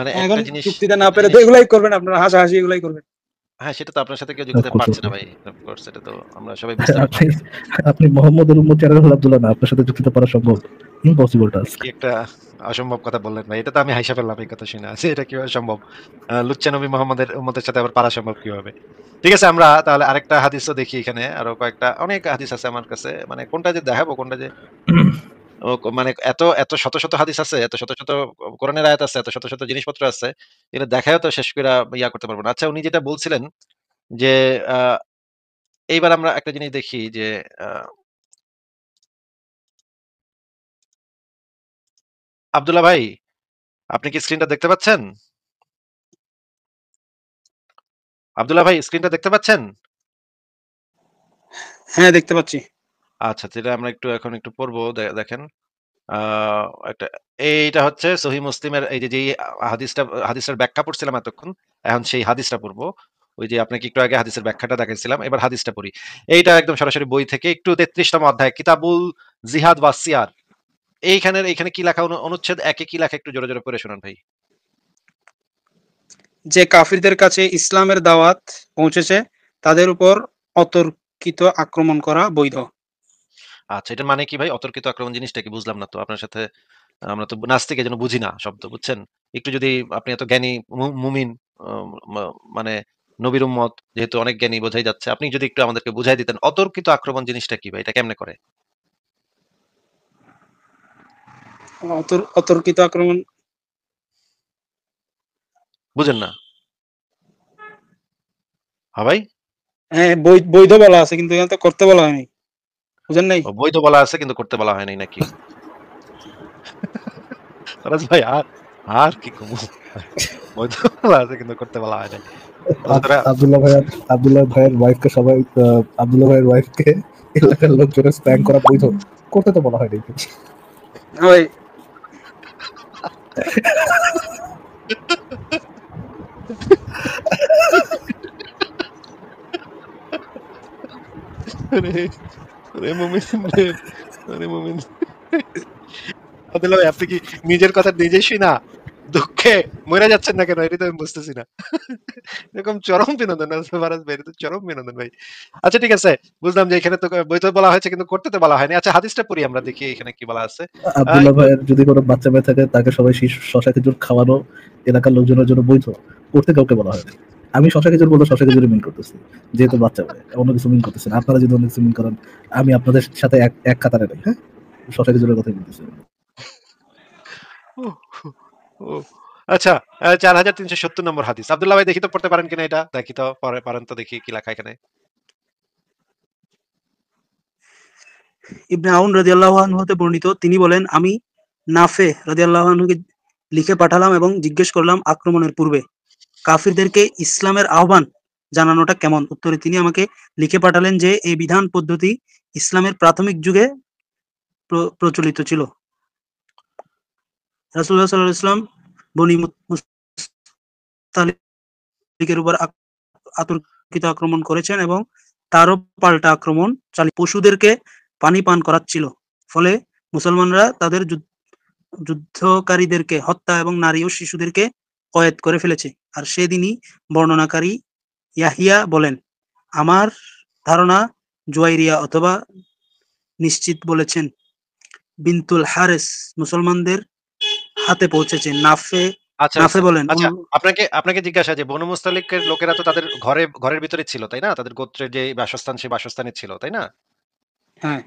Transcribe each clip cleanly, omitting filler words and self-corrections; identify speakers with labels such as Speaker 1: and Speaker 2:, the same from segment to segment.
Speaker 1: মানে
Speaker 2: এখন
Speaker 1: একটা জিনিস
Speaker 2: যুক্তিতে না
Speaker 1: একটা
Speaker 2: পেরে তো
Speaker 1: জিনিস
Speaker 2: এগুলাই করবেন আপনারা, হাসাহাসি এগুলাই করবেন।
Speaker 1: হ্যাঁ, সেটা তো আপনার সাথে কেউ
Speaker 3: অফ
Speaker 1: যুক্তিতে
Speaker 3: কোর্স, অফ
Speaker 1: পারছে না
Speaker 3: কোর্স।
Speaker 1: ভাই। অফ কোর্স এটা তো আমরা সবাই বুঝতে
Speaker 3: আপনি
Speaker 1: পারছি।
Speaker 3: আপনি মোহাম্মদের উম্মত জালাল আব্দুল্লাহ না, আপনার সাথে যুক্তিতে পারা সম্ভব? ইম্পসিবল
Speaker 1: এটা
Speaker 3: টাস্ক।
Speaker 1: কি একটা অসম্ভব কথা বললেন ভাই। এটা তো আমি হাইসা ফেললাম এই কথা শুনে। যে এটা কিভাবে সম্ভব? লুচ্চা নবী মোহাম্মদের উম্মতের সাথে আবার পারা সম্ভব কিভাবে? ঠিক আছে, আমরা তাহলে আরেকটা হাদিসও দেখি এখানে। আরো কয়েকটা অনেক হাদিস আছে আমার কাছে। মানে কোনটা যে দেখাবো, কোনটা যে মানে এত শত, শত হাদিস আছে, এত শত, শত কোরআনের আয়াত আছে, এত শত, শত জিনিসপত্র আছে। এটা দেখায়ও তো শেষ কইরা করতে পারব না। আচ্ছা, উনি যেটা বলছিলেন যে আ এইবার আমরা একটা জিনিস দেখি যে আ আব্দুল্লাহ ভাই, আপনি কি স্ক্রিনটা দেখতে পাচ্ছেন? আব্দুল্লাহ ভাই, স্ক্রিনটা দেখতে পাচ্ছেন?
Speaker 2: হ্যাঁ, দেখতে পাচ্ছি।
Speaker 1: আচ্ছা, তাহলে আমরা এখন একটু পড়বো। দেখেন। আ একটা এইটা হচ্ছে সহিহ মুসলিমের এই যে যেই হাদিসটার ব্যাখ্যা পড়ছিলাম এতক্ষণ। এখন সেই হাদিসটা পড়বো। ওই যে আপনাকে একটু আগে হাদিসের ব্যাখ্যাটা দেখাইছিলাম। এবার হাদিসটা পড়ি। এইটা একদম সরাসরি বই থেকে একটু ৩৩ তম অধ্যায় কিতাবুল জিহাদ ওয়াস সিয়ার। এইখানে কি লেখা অনুচ্ছেদ ১ এ কি লেখা একটু জোরে, জোরে পড়ে শোনান ভাই।
Speaker 2: যে কাফিরদের কাছে ইসলামের দাওয়াত পৌঁছেছে তাদের উপর অতর্কিত আক্রমণ করা বৈধ।
Speaker 1: আচ্ছা, এটার মানে কি ভাই? অতর্কিত আক্রমণ জিনিসটা কি বুঝলাম না তো। আপনার সাথে আমরা তো নাস্তিক, এজন্য বুঝি না শব্দ, বুঝছেন? একটু যদি আপনি এত জ্ঞানী মুমিন, আ মানে নবীর উম্মত, যেহেতু অনেক জ্ঞানী বোঝাই যাচ্ছে। আপনি যদি একটু আমাদেরকে বুঝাই দিতেন অতর্কিত আক্রমণ জিনিসটা কি ভাই? এটা কেমনে করে?
Speaker 2: অতর্কিত আক্রমণ
Speaker 1: বুঝেন না? হ্যাঁ ভাই?
Speaker 2: হ্যাঁ, বৈধ বলা আছে কিন্তু এখানে তো করতে বলা হয়নি। বুঝেন নাই?
Speaker 1: বৈধ বলা আছে কিন্তু করতে বলা হয় নাই নাকি? ফরাজ ভাই, আর কি কমু? বৈধ বলা আছে কিন্তু করতে বলা হয় নাই।
Speaker 3: আব্দুল্লাহ ভাইয়ের ওয়াইফকে সবাই, আব্দুল্লাহ ভাইয়ের ওয়াইফকে এলাকার লোকজনের স্প্যাং করা বৈধ, করতে তো বলা হয়নি।
Speaker 2: ওই
Speaker 1: আরে, আরে মুমিন রে, আরে মুমিন। আব্দুল্লাহ ভাই, আপনি কি নিজের কথা নিজেই শুনা দুঃখে মরে যাচ্ছেন না কেন? এটা তো আমি বুঝতেছি না। এরকম চরম বিনোদন আছে ফারাজ ভাই, এটা তো চরম বিনোদন ভাই। আচ্ছা, ঠিক আছে, বুঝলাম যে এখানে তো বৈধ বলা হয়েছে কিন্তু করতে তো বলা হয়নি। আচ্ছা, হাদিসটা পড়ি আমরা, দেখি এখানে কি বলা আছে।
Speaker 3: আব্দুল্লাহ
Speaker 1: একটু
Speaker 3: ভাইয়ের যদি কোনো বাচ্চা মেয়ে থাকে তাকে সবাই শশা খেজুর খাওয়ানো এলাকার লোকজনের জন্য বৈধ, করতে কাউকে বলা হয়নি। আমি শশা খেজুর বলতে শশা খেজুর মিন করতেছি, যেহেতু বাচ্চা মেয়ে অন্য কিছু মিন করতেছেন। আপনারা যদি অন্য কিছু মিন করেন, আমি আপনাদের সাথে এক কাতারে নেই। হ্যাঁ, শশা খেজুরের কথাই বলতেছি।
Speaker 1: উহ, উহ। আচ্ছা, ৪৩৭০ নম্বর হাদিস। আব্দুল্লাহ ভাই, দেখি তো পড়তে পারেন কিনা এটা, দেখি তো, পারেন তো, দেখি কি লেখা এখানে।
Speaker 2: ইবনে আউন রাদিয়াল্লাহু আনহু হতে বর্ণিত, তিনি বলেন, আমি নাফে রাদিয়াল্লাহু আনহুকে লিখে পাঠালাম এবং জিজ্ঞেস করলাম আক্রমণের পূর্বে কাফিরদেরকে ইসলামের আহ্বান জানানোটা কেমন। উত্তরে তিনি আমাকে লিখে পাঠালেন যে এই বিধান পদ্ধতি ইসলামের প্রাথমিক যুগে প্রচলিত ছিল। রাসূলুল্লাহ সাল্লাল্লাহু আলাইহি ওয়াসাল্লাম বনী মুস্তালিকের উপর অতর্কিত আক্রমণ করেছেন এবং তারও পাল্টা আক্রমণ চালিয়ে পশুদেরকে পানি পান করাচ্ছিল। ফলে মুসলমানরা তাদের যুদ্ধকারীদেরকে হত্যা এবং নারী ও শিশুদেরকে কয়েদ করে ফেলেছে। আর সেদিনই বর্ণনাকারী ইয়াহিয়া বলেন, আমার ধারণা জুয়াইরিয়া অথবা নিশ্চিত বলেছেন বিনতুল হারেস মুসলমানদের হাতে পৌঁছেছে।
Speaker 1: আচ্ছা,
Speaker 2: নাফে
Speaker 1: আচ্ছা,
Speaker 2: বলেন,
Speaker 1: আচ্ছা। আপনাকে আপনাকে জিজ্ঞাসা, যে বনু মুস্তালিকের লোকেরা তো তাদের ঘরের ভিতরে ছিল, তাই না? তাদের গোত্রের যে বাসস্থান, সেই বাসস্থানে ছিল, তাই না?
Speaker 2: হ্যাঁ,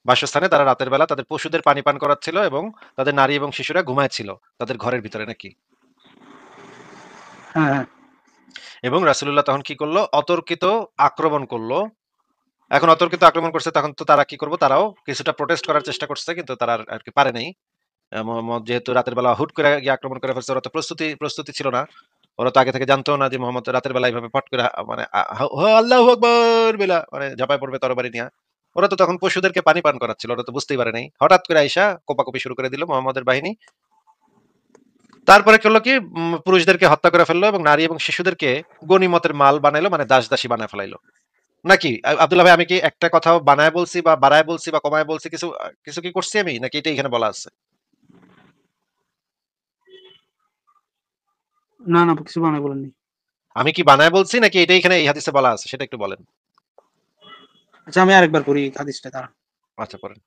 Speaker 1: বাসস্থানে তারা রাতের বেলা তাদের পশুদের পানি পান করাচ্ছিল এবং তাদের নারী এবং শিশুরা ঘুমাচ্ছিল তাদের ঘরের ভিতরে নাকি?
Speaker 2: হ্যাঁ, হ্যাঁ,
Speaker 1: এবং রাসূলুল্লাহ তখন কি করলো? অতর্কিত আক্রমণ করলো। এখন অতর্কিত আক্রমণ করছে, তখন তো তারা কি করবো? তারাও কিছুটা প্রোটেস্ট করার চেষ্টা করছে, কিন্তু তারা আর কি পারে নাই। মোহাম্মদ যেহেতু রাতের বেলা হুট করে গিয়ে আক্রমণ করে ফেলছে, ওরা তো প্রস্তুতি ছিল না। ওরা তো আগে থেকে জানতো না যে মোহাম্মদ রাতের বেলা এইভাবে ফট করে মানে আল্লাহু আকবার বেলা মানে ঝাঁপায় পড়বে তরবারি নিয়ে। ওরা তো তখন পশুদেরকে পানি পান করাচ্ছিল, ওরা তো বুঝতেই পারে নাই। হঠাৎ করে আইসা কোপাকুপি শুরু করে দিল মোহাম্মদের বাহিনী। তারপরে করলো কি, পুরুষদেরকে হত্যা করে ফেললো এবং নারী এবং শিশুদেরকে গনিমতের মাল বানাইলো, মানে দাসী বানায় ফেলাইলো। নাকি আব্দুল্লাহ ভাই, আমি কি একটা কথাও বানায় বলছি বা বাড়ায় বলছি বা কমায় বলছি, কিছু কিছু কি করছি আমি, নাকি এটা এখানে বলা আছে?
Speaker 2: না না কিছু বানায় বলেননি।
Speaker 1: আমি কি বানায় বলছি নাকি এটা এখানে এই হাদিসে বলা আছে সেটা একটু বলেন।
Speaker 2: আচ্ছা আমি আরেকবার পড়ি হাদিসটা দাঁড়ান।
Speaker 1: আচ্ছা পড়েন।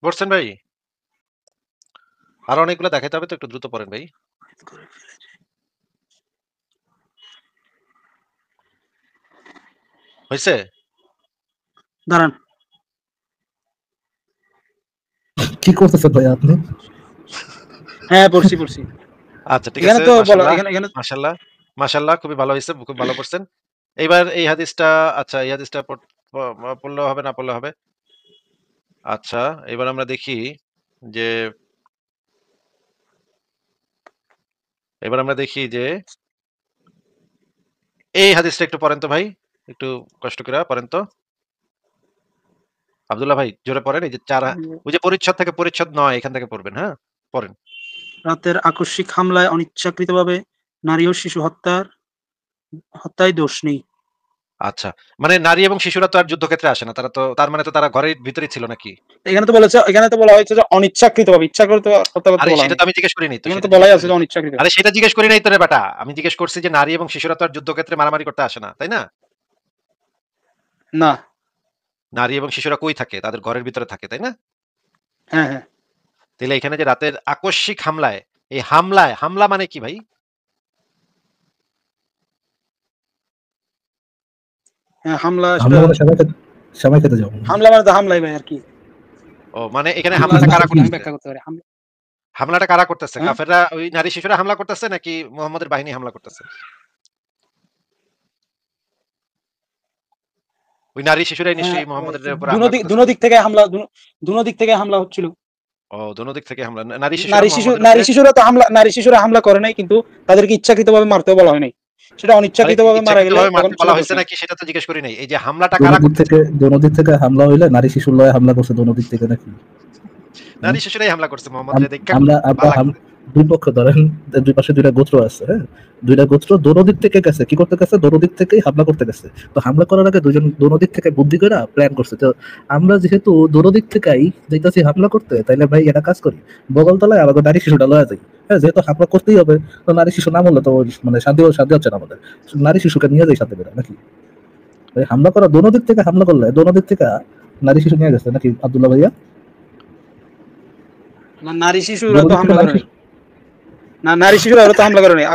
Speaker 1: পড়ছেন ভাই? আরো অনেকগুলো দেখাইতে হবে তো, একটু দ্রুত পড়েন ভাই। হইছে?
Speaker 2: দাঁড়ান।
Speaker 3: কি করতেছেন ভাই আপনি?
Speaker 2: হ্যাঁ পড়ছি পড়ছি।
Speaker 1: আচ্ছা ঠিক
Speaker 2: এখানে
Speaker 1: আছে,
Speaker 2: তো বলা
Speaker 1: মাশাআল্লাহ,
Speaker 2: এখানে
Speaker 1: মাশাআল্লাহ, মাশাআল্লাহ, খুবই ভালো হইছে, খুব ভালো পড়ছেন। এইবার এই হাদিসটা, আচ্ছা এই হাদিসটা পড়লেও হবে, না পড়লেও হবে। আচ্ছা, এবার আমরা দেখি যে এবার আমরা দেখি যে এই হাদিসটা একটু পড়েন তো ভাই। একটু কষ্ট করে পড়েন তো। আব্দুল্লাহ ভাই জোরে পড়েন, এই যে ওই যে পরিচ্ছদ থেকে পরিচ্ছদ নয় এখান থেকে পড়বেন, হ্যাঁ? পড়েন।
Speaker 2: রাতের আকস্মিক হামলায় অনিচ্ছাকৃতভাবে নারী ও শিশু হত্যায় দোষ নেই।
Speaker 1: আচ্ছা। মানে নারী এবং শিশুরা তো আর যুদ্ধক্ষেত্রে আসে না। তারা তো, তার মানে তো তারা ঘরের ভিতরেই ছিল নাকি?
Speaker 2: এখানে তো বলা হয়েছে যে অনিচ্ছাকৃতভাবে, ইচ্ছা করে তো হত্যা করতে
Speaker 1: আরে
Speaker 2: বলা
Speaker 1: সেটা
Speaker 2: হয়নি।
Speaker 1: তো আমি জিজ্ঞেস করি নাই তো,
Speaker 2: এখানে
Speaker 1: সেটা
Speaker 2: তো
Speaker 1: জিজ্ঞেস
Speaker 2: বলাই
Speaker 1: করি
Speaker 2: আছে
Speaker 1: নাই।
Speaker 2: যে অনিচ্ছাকৃত।
Speaker 1: আরে সেটা জিজ্ঞেস করি নাই তো রে বেটা। আমি জিজ্ঞেস করছি যে নারী এবং শিশুরা তো আর যুদ্ধক্ষেত্রে মারামারি করতে আসে না, তাই না?
Speaker 2: না।
Speaker 1: নারী এবং শিশুরা কই থাকে? তাদের ঘরের ভিতরে থাকে, তাই না?
Speaker 2: হ্যাঁ হ্যাঁ
Speaker 1: তাহলে এখানে যে রাতের আকস্মিক হামলায়, এই হামলা মানে কি ভাই?
Speaker 2: হ্যাঁ হামলা
Speaker 3: আমরা
Speaker 2: সেটা
Speaker 3: মানে সবাই খেতে যাবো।
Speaker 2: হামলা মানে তো হামলাই ভাই আর কি।
Speaker 1: ও মানে এখানে
Speaker 2: হামলা
Speaker 1: হামলাটা কারা
Speaker 2: শব্দটা কি আমি
Speaker 1: করতেছে?
Speaker 2: ব্যাখ্যা করতে পারি।
Speaker 1: হামলাটা কারা করতেছে?
Speaker 2: হ্যাঁ
Speaker 1: কাফেররা ওই নারী শিশুরা হামলা করতেছে নাকি মুহাম্মদের বাহিনী হামলা করতেছে? ওই নারী শিশুরাই
Speaker 2: হ্যাঁ
Speaker 1: নিশ্চয়ই
Speaker 2: ভাই,
Speaker 1: মুহাম্মদের উপর হামলা করতেছে।
Speaker 2: দুনো দিক থেকে হামলা হচ্ছিল।
Speaker 1: ও দোনো দিক থেকে হামলা। নারী শিশুরা মুহাম্মদের উপরে,
Speaker 2: নারী শিশুরা হামলা করে নাই, কিন্তু তাদেরকে ইচ্ছাকৃতভাবে মারতেও বলা হয় নাই। সেটা
Speaker 1: আরে
Speaker 2: অনিচ্ছাকৃতভাবে মারা গেলে
Speaker 1: ইচ্ছাকৃতভাবে
Speaker 2: তখন
Speaker 1: মারতে
Speaker 2: সেটা
Speaker 1: বলা
Speaker 2: দোষ
Speaker 1: হয়েছে
Speaker 2: নেই।
Speaker 1: নাকি সেটা তো জিজ্ঞেস করি নাই। এই যে হামলাটা কারা
Speaker 3: দোনো
Speaker 1: করতেছে?
Speaker 3: দিক থেকে হামলা হইলে নারী শিশুর লয়ে হামলা করছে দোনো দিক থেকে নাকি?
Speaker 1: নারী শিশুরাই হামলা করছে মুহাম্মদের দেখা
Speaker 3: আমরা
Speaker 1: ভালো
Speaker 3: আমরা
Speaker 1: লাগছে।
Speaker 3: দুই পক্ষ ধরেন, দুই পাশে দুইটা গোত্র আছে, হ্যাঁ, দুইটা গোত্র দোনো দিক থেকে গেছে, কি করতে গেছে, দোনো দিক থেকেই হামলা করতে গেছে। তো হামলা করার আগে দুইজন দোনো দিক থেকে বুদ্ধি করে প্ল্যান করছে। তো আমরা যেহেতু দোনো দিক থেকেই যাইতাছি হামলা করতে, তাইলে ভাই এটা কাজ করি, বগলতলায় আমাকে নারী শিশুটা লয়া যাই। হ্যাঁ, যেহেতু হামলা করতেই হবে, তো নারী শিশু না বললে তো মানে শান্তি হচ্ছে না আমাদের। নারী শিশুকে নিয়ে যাই সাথে করে নাকি? ভাই হামলা করা দোনো দিক থেকে হামলা করলে দোনো দিক থেকে নারী শিশু নিয়ে গেছে নাকি আব্দুল্লাহ ভাইয়া?
Speaker 2: নারী শিশুরা
Speaker 3: দোনো
Speaker 2: তো
Speaker 3: দিক থেকে
Speaker 2: হামলা করে নাই। না, নারী শিশুরা ওরা তো হামলা করে নাই।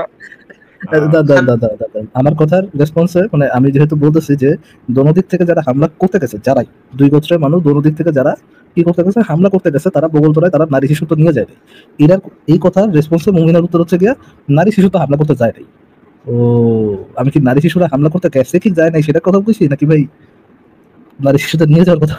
Speaker 3: আমার কথার রেসপন্সে মানে আমি যেহেতু বলতেছি যে দোনো দিক থেকে যারা হামলা করতে গেছে, যারাই দুই গোত্রের মানুষ দোনো দিক থেকে যারা কি করতে গেছে, হামলা করতে গেছে, তারা বগলতলায় তারা নারী শিশু তো নিয়ে যায় নাই। এরা এই কথার রেসপন্সে মুমিনার উত্তর হচ্ছে গিয়া নারী শিশু তো হামলা করতে যায় নাই। ও, আমি কি নারী শিশুরা হামলা করতে গেছে কি যায় নাই সেটা কথা বলছি নাকি ভাই নারী শিশুদের নিয়ে যাওয়ার কথা?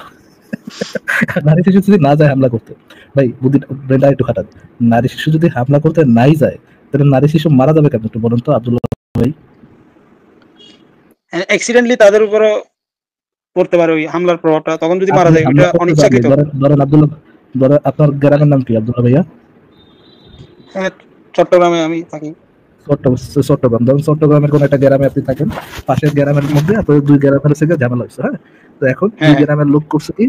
Speaker 3: নারী শিশু যদি না যায় হামলা করতে, ভাই বুদ্ধি ব্রেনটা একটু খাটান। নারী শিশু যদি হামলা করতে নাই যায়, তাহলে নারী শিশু মারা যাবে কেন একটু বলুন তো আব্দুল্লাহ ভাই?
Speaker 2: অ্যাক্সিডেন্টলি তাদের উপরও পড়তে পারে ওই হামলার প্রভাবটা, তখন যদি মারা
Speaker 3: আপনি
Speaker 2: যায়
Speaker 3: হামলা
Speaker 2: ওটা
Speaker 3: করতে পারলে
Speaker 2: অনিচ্ছাকৃত।
Speaker 3: ধরেন আব্দুল্লাহ, ধরেন আপনার গ্রামের নাম কি আব্দুল্লাহ ভাইয়া?
Speaker 2: হ্যাঁ, চট্টগ্রামে আমি থাকি।
Speaker 3: চট্টগ্রাম, ধরুন চট্টগ্রামের কোন একটা গ্রামে আপনি থাকেন, পাশের গ্রামের মধ্যে আপনাদের দুই গ্রামের থেকে ঝামেলা হচ্ছে, হ্যাঁ। তো এখন দুই
Speaker 2: হ্যাঁ হ্যাঁ
Speaker 3: গ্রামের লোক করছে কি,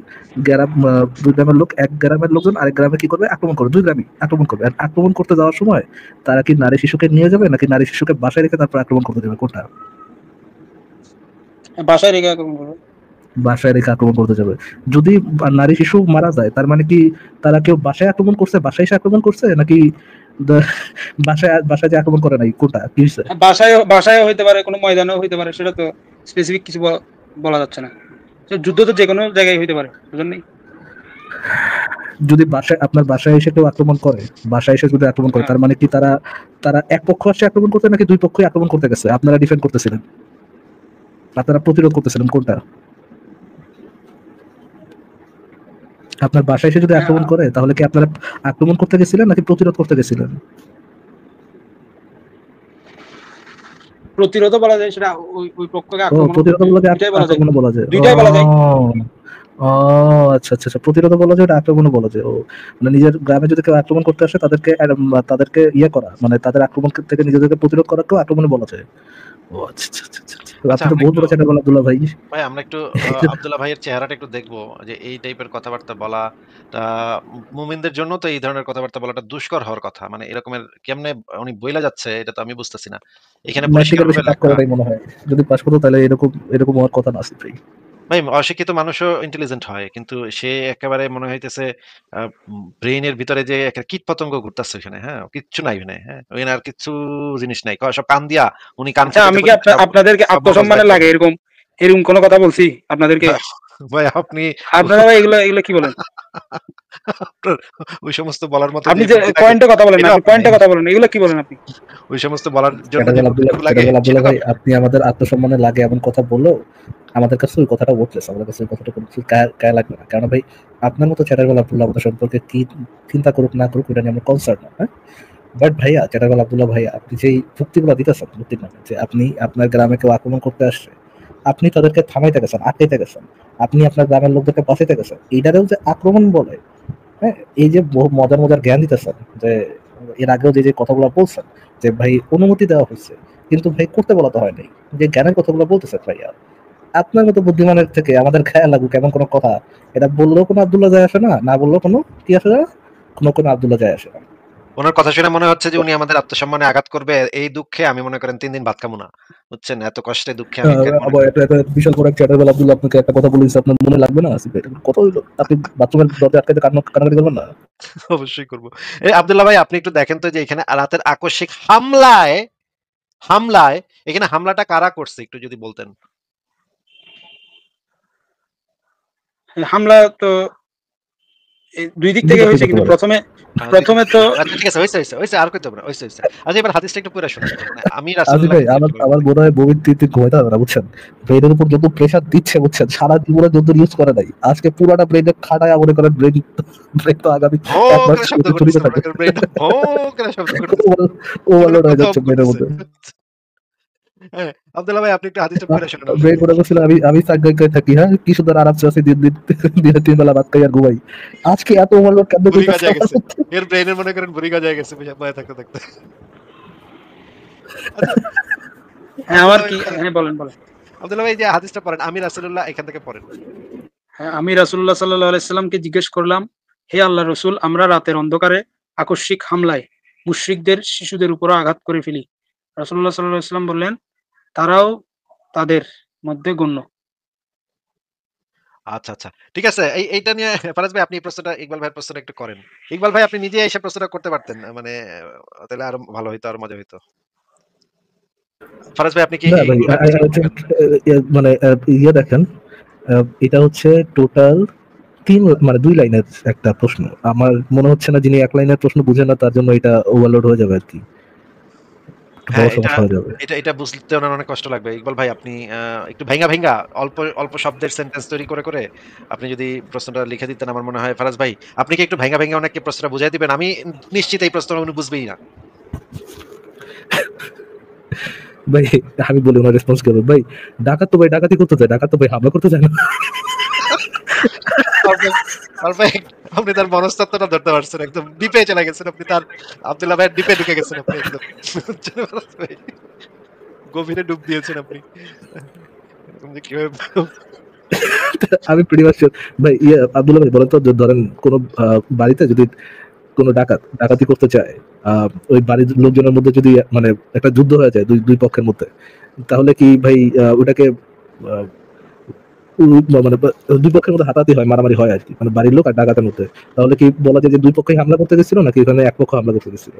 Speaker 3: দুই গ্রামের লোক এক গ্রামের লোকজন আরেক গ্রামে কি করবে, আক্রমণ করবে, দুই গ্রামই আক্রমণ করবে। আর আক্রমণ করতে যাওয়ার সময় তারা কি নারী শিশুকে নিয়ে যাবে নাকি নারী শিশুকে বাসায় রেখে তারপর আক্রমণ করতে যাবে, কোনটা?
Speaker 2: বাসায় রেখে আক্রমণ করবে।
Speaker 3: বাসায় রেখে আক্রমণ করতে যাবে। যদি নারী শিশু মারা যায়, তার মানে কি তারা কেউ বাসায় আক্রমণ করছে, বাসায় এসে আক্রমণ করছে নাকি বাসায় যে আক্রমণ করে নাই, কোনটা কি হচ্ছে?
Speaker 2: বাসায় হইতে পারে, কোনো ময়দানেও হইতে পারে, সেটা তো স্পেসিফিক কিছু বলা যাচ্ছে না। যুদ্ধ তো যে কোনো জায়গায় হইতে পারে, বুঝলেন?
Speaker 3: যদি আপনার বাসায় এসে কেউ আক্রমণ করে, বাসায় এসে যদি আক্রমণ করে, তার মানে কি তারা তারা এক পক্ষ আসে আক্রমণ করতে নাকি দুই পক্ষই আক্রমণ করতে গেছে, আপনারা ডিফেন্ড করতেছিলেন, আপনারা প্রতিরোধ করতেছিলেন, কোনটা? আপনার বাসায় এসে যদি আক্রমণ করে তাহলে কি আপনারা আক্রমণ করতে গেছিলেন নাকি প্রতিরোধ করতে গেছিলেন?
Speaker 2: প্রতিরোধ বলা যায়, সেটা ওই পক্ষকে আক্রমণ
Speaker 3: প্রতিরোধ বলা যায়,
Speaker 2: দুইটাই বলা যায়,
Speaker 3: আক্রমণ বলা যায়।
Speaker 2: দুইটাই বলা যায়।
Speaker 3: ও আচ্ছা, আচ্ছা, আচ্ছা। প্রতিরোধ বলা যায়, এটা আক্রমণও বলা যায়। ও মানে নিজের গ্রামে যদি কেউ আক্রমণ করতে আসে তাদেরকে ইয়ে করা, মানে তাদের আক্রমণ থেকে নিজেদেরকে প্রতিরোধ করাকেও আক্রমণও বলা যায়। ও আচ্ছা, আচ্ছা, আচ্ছা, আচ্ছা, আচ্ছা।
Speaker 1: আচ্ছা
Speaker 3: আপনি তো
Speaker 1: আমরা
Speaker 3: বহুত
Speaker 1: একটু
Speaker 3: বড় চ্যানেল আব্দুল্লাহ ভাই।
Speaker 1: ভাই আমরা একটু আব্দুল্লাহ ভাইয়ের চেহারাটা একটু দেখবো যে এই টাইপের কথাবার্তা বলা তা মুমিনদের জন্য তো এই ধরনের কথাবার্তা বলাটা দুষ্কর হওয়ার কথা। মানে এরকমের কেমনে উনি বইলা যাচ্ছে এটা তো আমি বুঝতেছি না। এখানে
Speaker 3: ম্যাট্রিকের বেশি
Speaker 1: পরিষ্কারভাবে
Speaker 3: টাফ
Speaker 1: লেখা।
Speaker 3: করাটাই মনে হয়। যদি পাস করতো তাহলে এরকম এরকম হওয়ার কথা না আসিফ ভাই।
Speaker 1: ভাই অশিক্ষিত মানুষও ইন্টেলিজেন্ট হয়। কিন্তু সে একেবারে মনে হইতেছে ব্রেইনের ভিতরে যে একটা কীটপতঙ্গ ঘুরতাছে ওখানে, হ্যাঁ? কিচ্ছু নাই ওখানে, হ্যাঁ? ওখানে আর কিচ্ছু জিনিস নাই। সব কান দিয়া উনি কান
Speaker 2: আচ্ছা, আমি
Speaker 1: ফুটাইতে,
Speaker 2: কি
Speaker 1: ফুটাইতে সব
Speaker 2: আপনাদেরকে
Speaker 1: সব মগজ বাইর
Speaker 2: আত্মসম্মানে
Speaker 1: করবে।
Speaker 2: লাগে এরকম এরকম কোনো কথা বলছি আপনাদেরকে?
Speaker 1: ভাই ভাই আপনি
Speaker 2: আপনারা ভাই এগুলো এগুলো কি বলেন?
Speaker 1: আপনার ওই সমস্ত বলার মতো যে
Speaker 2: আপনি যে
Speaker 1: বুদ্ধি লাগে
Speaker 2: পয়েন্টে কথা বলেন না,
Speaker 1: এটাও
Speaker 2: আপনি
Speaker 1: আপনার নাই।
Speaker 2: পয়েন্টে কথা বলেন, এগুলো কি বলেন আপনি?
Speaker 1: ওই সমস্ত বলার জন্য যে
Speaker 3: ক্যাটাগরি
Speaker 1: বুদ্ধিটুকু লাগে
Speaker 3: আব্দুল্লাহ
Speaker 1: সেটাও
Speaker 3: ভাই,
Speaker 1: আপনার নাই।
Speaker 3: আপনি আমাদের আত্মসম্মানে লাগে এমন কথা বললেও আমাদের কাছে ওই কথাটা ওঠলেস, আমাদের কাছে ওই কথাটা কোনো কিছু গায়ে লাগবে না। কারণ ভাই আপনার মতো চ্যাটারবেল আব্দুল্লাহ আমাদের সম্পর্কে কি চিন্তা করুক না করুক ওটা নিয়ে আমার কনসার্ন না, হ্যাঁ? বাট ভাইয়া, চ্যাটারবেল আব্দুল্লাহ ভাইয়া, আপনি যেই যুক্তিগুলো দিতেছেন, যুক্তির নামে যে আপনি আপনার গ্রামে কেউ আক্রমণ করতে আসছে, আপনি তাদেরকে থামাইতে গেছেন, আটকাইতে গেছেন, আপনি আপনার গ্রামের লোকদেরকে বাঁচাইতে গেছেন, এইটারেও যে আক্রমণ বলে, হ্যাঁ? এই যে বহু মজার মজার জ্ঞান দিতেছেন, যে এর আগেও যে যে কথাগুলো বলছেন যে ভাই অনুমতি দেওয়া হয়েছে কিন্তু ভাই করতে বলা তো হয় নাই, যে জ্ঞানের কথাগুলো বলতেছেন ভাইয়া, আপনার মতো বুদ্ধিমানের থেকে আমাদের খেয়াল লাগুক এমন কোনো কথা, এটা বললেও কোনো আব্দুল্লাহ যায় আসে না, না বললেও কোনো কি আসে না, কোনো আব্দুল্লাহ যায় আসে না।
Speaker 1: উনার কথা শুনে মনে হচ্ছে যে উনি আমাদের আত্মসম্মানে আঘাত করবে। এই দুঃখে আমি মনে করেন ৩ দিন ভাত খাবো না। বুঝছেন? এত কষ্টে দুঃখে আমি মনে
Speaker 3: আবার
Speaker 1: করেন।
Speaker 3: এটা বিশাল বড় একটা চ্যাটার বেলা আব্দুল্লাহ আপনাকে একটা কথা বলেছে, আপনার মনে লাগবে না আসিফ ভাই? এটা কত হইলো, আপনি বাথরুমের দরজা আটকাইতে কান্নাকাটি করবেন না?
Speaker 1: অবশ্যই করব। আব্দুল্লাহ ভাই আপনি একটু দেখেন তো যে এখানে রাতের আকস্মিক হামলায় এখানে হামলাটা কারা করছে একটু যদি বলতেন?
Speaker 2: হামলা তো ২ দিক
Speaker 3: দুই
Speaker 2: থেকে
Speaker 3: পক্ষই
Speaker 2: হইছে,
Speaker 3: করতে
Speaker 2: কিন্তু
Speaker 3: পারে।
Speaker 2: প্রথমে
Speaker 1: দুই দিক
Speaker 2: প্রথমে
Speaker 1: থেকে
Speaker 2: তো
Speaker 1: হইছে। আচ্ছা ঠিক আছে হইছে আর কইতে হবে না। হইছে। আচ্ছা এবার হাদিসটা একটু পইড়া শোনান তো। মানে আমি
Speaker 3: আসিফ
Speaker 1: রাসূলুল্লাহ
Speaker 3: ভাই, আমার আমার মনে হয় বমির তীর ঘুমাইতে হবে না, বুঝছেন? ব্রেনের উপর যত প্রেসার দিচ্ছে, বুঝছেন, সারা জীবনে যত ইউজ করে নাই, আজকে পুরাটা ব্রেনে খাটায় মনে করেন, ব্রেন তো আগামী
Speaker 1: ভো
Speaker 3: 1 মাস
Speaker 1: করে শব্দ
Speaker 3: ছুটিতে
Speaker 1: করতেছে
Speaker 3: থাকবে।
Speaker 1: মনে করেন ব্রেইনটা ভো করে শব্দ করতেছে। মনে
Speaker 3: ওভারলোড
Speaker 1: কত
Speaker 3: হয়ে যাচ্ছে
Speaker 1: অফ
Speaker 3: ব্রেনের
Speaker 1: করতেছে।
Speaker 3: মধ্যে।
Speaker 1: হ্যাঁ, আব্দুল্লাহ ভাই আপনি একটু হাদিসটা পইড়া শোনান আমাদেরকে।
Speaker 3: ব্রেন মনে করছিল আমি চাকরি থাকি, হ্যাঁ, কি সুন্দর আরামসে আছি, দিনে 3 বেলা ভাত খাই আর ঘুমাই। আজকে এত ওভারলোড কেন
Speaker 1: বুড়ি
Speaker 3: করতেছে
Speaker 1: গজায়
Speaker 3: আমার
Speaker 1: গেছে।
Speaker 3: মধ্যে?
Speaker 1: এর ব্রেইনের মনে করেন বুড়ি গজায় গেছে বয়ে থাকতে, থাকতে। আচ্ছা
Speaker 2: হ্যাঁ, আমার
Speaker 1: আব্দুল্লাহ ভাই
Speaker 2: কি,
Speaker 1: পড়েন।
Speaker 2: হ্যাঁ, বলেন, বলেন।
Speaker 1: আব্দুল্লাহ ভাই যে হাদিসটা পড়েন, আমি রাসূলুল্লাহ এখান থেকে পড়েন।
Speaker 2: হ্যাঁ, আমি রাসূলুল্লাহ সাল্লাল্লাহু আলাইহি সাল্লামকে জিজ্ঞেস করলাম, হে আল্লাহর রাসূল, আমরা রাতের অন্ধকারে আকস্মিক হামলায় মুশরিকদের শিশুদের উপর আঘাত করে ফেলি। রাসূলুল্লাহ সাল্লাল্লাহু আলাইহি সাল্লাম বললেন, তারাও তাদের মধ্যে গণ্য।
Speaker 1: আচ্ছা, আচ্ছা। ঠিক আছে। এইটা নিয়ে ফারাজ ভাই আপনি এই প্রশ্নটা ইকবাল ভাইয়ের প্রশ্নটা একটু করেন। ইকবাল ভাই আপনি নিজে এসে প্রশ্নটা করতে পারতেন। মানে তাহলে আরো ভালো হইতো, আরো মজা হইতো। ফারাজ ভাই আপনি কি
Speaker 3: না ভাই,
Speaker 1: ইকবাল ভাইয়ের প্রশ্নটা করবেন?
Speaker 3: মানে ইয়ে দেখেন, এটা হচ্ছে টোটাল 2 লাইনের একটা প্রশ্ন। আমার মনে হচ্ছে না যিনি 1 লাইনের প্রশ্ন বুঝেন না তার জন্য এটা ওভারলোড হয়ে যাবে আর কি, একটু বড়
Speaker 1: হ্যাঁ, এটা
Speaker 3: সমস্যা হয়ে যাবে।
Speaker 1: এটা এটা বুঝতে ওনার অনেক কষ্ট লাগবে। ইকবাল ভাই আপনি একটু ভাইঙ্গা অল্প, অল্প শব্দের সেন্টেন্স তৈরি করে আপনি যদি প্রশ্নটা লিখে দিতেন আমার মনে হয় ফারাজ ভাই আপনি কি একটু ভাইঙ্গা ওনাকে প্রশ্নটা বুঝায় দিবেন? আমি নিশ্চিত এই প্রশ্নটা উনি বুঝবেই না।
Speaker 3: ভাই আমি বলি ওনার রেসপন্স কি হবে? ভাই ডাকাত তো ভাই ডাকাতি করতে যায়, ডাকাত তো ভাই হামলা করতে যায় না।
Speaker 1: Perfect, perfect. আপনি তার মনস্তত্ত্বটা ধরতে পারছেন। একদম ডিপে চলে গেছেন আপনি তার আব্দুল্লাহ ভাইয়ের ডিপে ঢুকে গেছেন আপনি একদম। বুঝছেন ফারাজ ভাই? গভীরে ডুব দিয়েছেন আপনি। এরকম যে কিভাবে
Speaker 3: আমি প্রিটি মাচ শিওর। ভাই আব্দুল্লাহ ভাই বলেন তো, যে ধরেন কোন বাড়িতে যদি কোন ডাকাতি করতে চায়, ওই বাড়ির লোকজনের মধ্যে যদি মানে একটা যুদ্ধ হয়ে যায় দুই পক্ষের মধ্যে, তাহলে কি ভাই ওটাকে আহ, মানে দুই পক্ষের মধ্যে হাতাহাতি হয়, মারামারি হয় আর কি, মানে বাড়ির লোক আর ডাকাতের মধ্যে, তাহলে কি বলা যায় যে দুই পক্ষই হামলা করতে গেছিল নাকি এখানে এক পক্ষ হামলা করতে গেছিল?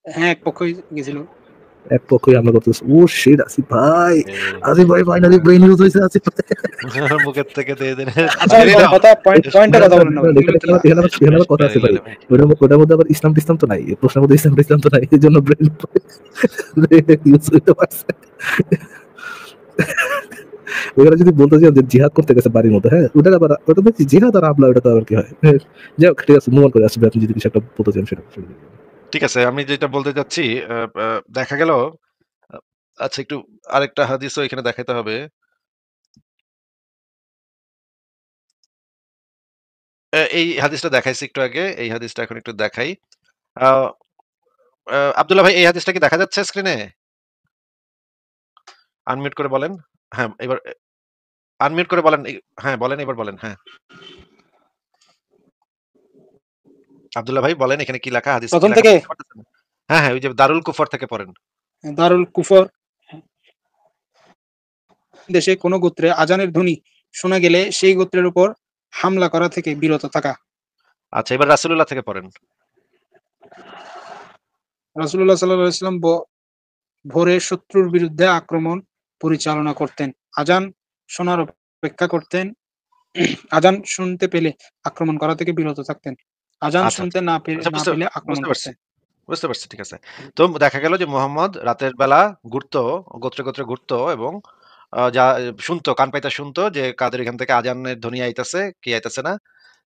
Speaker 2: হ্যাঁ, এক পক্ষই গেছিল।
Speaker 3: এক পক্ষই হামলা করতে গেছিল। ও শিট, আসিফ ভাই,
Speaker 1: এ
Speaker 3: আসিফ ভাই ফাইনালি ব্রেন ইউজ হয়েছে আসিফ ভাই।
Speaker 1: মুখের থেকে দিয়ে দেন।
Speaker 2: আচ্ছা ভাই,
Speaker 1: ছেড়ে দাও।
Speaker 2: কথা পয়েন্টে
Speaker 3: না
Speaker 2: কথা
Speaker 3: না
Speaker 2: বলেন না
Speaker 3: না,
Speaker 2: ভাই, এগুলো
Speaker 3: এখানে
Speaker 2: কি?
Speaker 3: এখানে আবার এখানে আবার কথা আছে ভাই।
Speaker 1: বেরিয়ে ভাই।
Speaker 3: ওটার মধ্যে আবার ইসলাম টিসলাম তো নাই, এই প্রশ্নের মধ্যে ইসলাম টিসলাম তো নাই, এই জন্য ব্রেন ইউজ হইতে পারছে। ওখানে যদি বলতে চাই যে জিহাদ করতে গেছে বাড়ির মধ্যে, হ্যাঁ, ওটা দেখছি জিহাদ আর হামলা, ওটা তো আবার কি হয়, হ্যাঁ, যাই হোক, ঠিক আছে, মুভ অন করে আসবে, আপনি যদি কিছু একটা বলতে চান সেটা।
Speaker 1: ঠিক আছে আমি যেটা বলতে চাচ্ছি দেখা গেল আচ্ছা, একটু আরেকটা হাদিসও এখানে দেখাইতে হবে। এই হাদিসটা দেখাইছি একটু আগে। এই হাদিসটা এখন একটু দেখাই। আ আব্দুল্লাহ ভাই, এই হাদিসটা কি দেখা যাচ্ছে স্ক্রিনে? আনমিউট করে বলেন। হ্যাঁ, এবার আনমিউট করে বলেন। হ্যাঁ, বলেন, এবার বলেন। হ্যাঁ। আব্দুল্লাহ ভাই বলেন, এখানে কি লেখা? হাদিসে কি
Speaker 2: প্রথম
Speaker 1: লেখা
Speaker 2: থেকে
Speaker 1: পড়তে পারতেছেন? হ্যাঁ, হ্যাঁ, ওই যে দারুল কুফর থেকে পড়েন।
Speaker 2: দারুল কুফর দেশে কোনো গোত্রে আজানের ধ্বনি শোনা গেলে সেই গোত্রের উপর হামলা করা থেকে বিরত থাকা।
Speaker 1: আচ্ছা, এবার রাসূলুল্লাহ থেকে পড়েন।
Speaker 2: রাসূলুল্লাহ সাল্লাল্লাহু আলাইহি ওয়াসাল্লাম ভোরে শত্রুর বিরুদ্ধে আক্রমণ পরিচালনা করতেন। আজান শোনার অপেক্ষা করতেন। আজান শুনতে পেলে আক্রমণ করা থেকে বিরত থাকতেন। আজান
Speaker 1: আচ্ছা,
Speaker 2: শুনতে
Speaker 1: আচ্ছা। আচ্ছা,
Speaker 2: না পেলে আক্রমণ
Speaker 1: বুঝতে পারছি।
Speaker 2: করতেন।
Speaker 1: বুঝতে পারছি, ঠিক আছে। তো দেখা গেল যে মুহাম্মদ রাতের বেলা ঘুরতো, গোত্রে, গোত্রে ঘুরতো এবং যা শুনতো, কান পাইতা শুনতো যে কাদের এখান থেকে আজানের ধ্বনি আইতাছে, কি আইতাছে না।